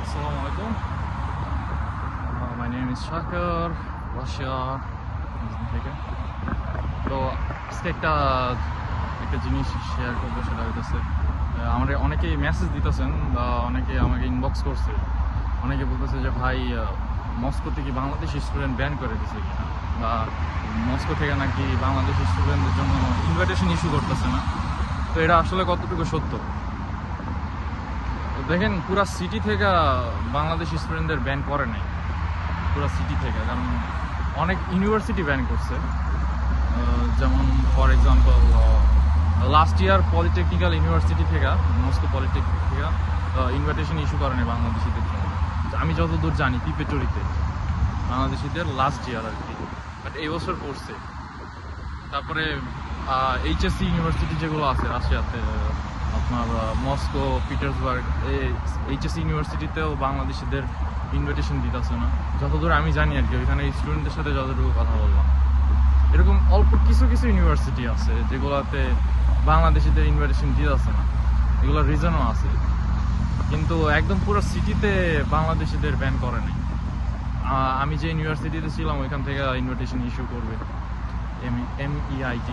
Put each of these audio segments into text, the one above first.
Assalamualaikum. My name is Shakir, Russia থেকে। তো আজকে একটা জিনিস শেয়ার করবো, সেটা হইতেছে আমাদের অনেকেই মেসেজ দিতেছেন বা অনেকে আমাকে ইনবক্স করছে। অনেকে বলতেছে যে ভাই মস্কো থেকে বাংলাদেশি স্টুডেন্ট ব্যান করে দিছে কিনা, বা মস্কো থেকে নাকি বাংলাদেশি স্টুডেন্টদের জন্য ইনভাইটেশন ইস্যু করতেছে না। তো এটা আসলে কতটুকু সত্য? দেখেন, পুরা সিটি থেকে বাংলাদেশি স্টুডেন্টদের ব্যান করে নাই, পুরা সিটি থেকে। কারণ অনেক ইউনিভার্সিটি ব্যান করছে। যেমন for example last year polytechnical university থেকে, মস্কো পলিটেকনিক থেকে ইনভাইটেশন ইস্যু করে নাই বাংলাদেশিদের জন্য। আমি যতদূর জানি পিপেটরিতে বাংলাদেশিদের লাস্ট ইয়ার আর কি, বাট এই বছর করছে। তারপরে এইচএসসি ইউনিভার্সিটি যেগুলো আছে রাশিয়াতে, আপনার মস্কো, পিটার্সবার্গ, এইচএসসি ইউনিভার্সিটিতেও বাংলাদেশিদের ইনভিটেশন দিতেছে না যতদূর আমি জানি আর কি। ওইখানে স্টুডেন্টদের সাথে যতটুকু কথা বললাম, এরকম অল্প কিছু কিছু ইউনিভার্সিটি আছে যেগুলোতে বাংলাদেশিদের ইনভিটেশন দিতেছে না। এগুলোর রিজনও আছে, কিন্তু একদম পুরো সিটিতে বাংলাদেশিদের ব্যান করে নাই। আমি যে ইউনিভার্সিটিতে ছিলাম ওইখান থেকে ইনভিটেশন ইস্যু করবে MEIT।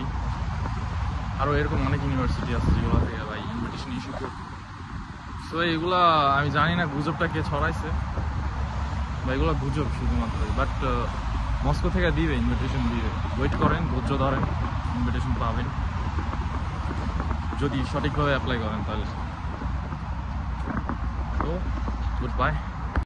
আরও এরকম অনেক ইউনিভার্সিটি আছে যেগুলো থেকে ভাই ইনভিটেশন ইস্যু করবে। সো এগুলা আমি জানি না গুজবটা কে ছড়াইছে, বা এগুলো গুজব শুধুমাত্র। বাট মস্কো থেকে দিবে, ইনভিটেশন দিবে। ওয়েট করেন, ধৈর্য ধরেন, ইনভিটেশন পাবেন যদি সঠিকভাবে অ্যাপ্লাই করেন তাহলে। তো গুড বাই।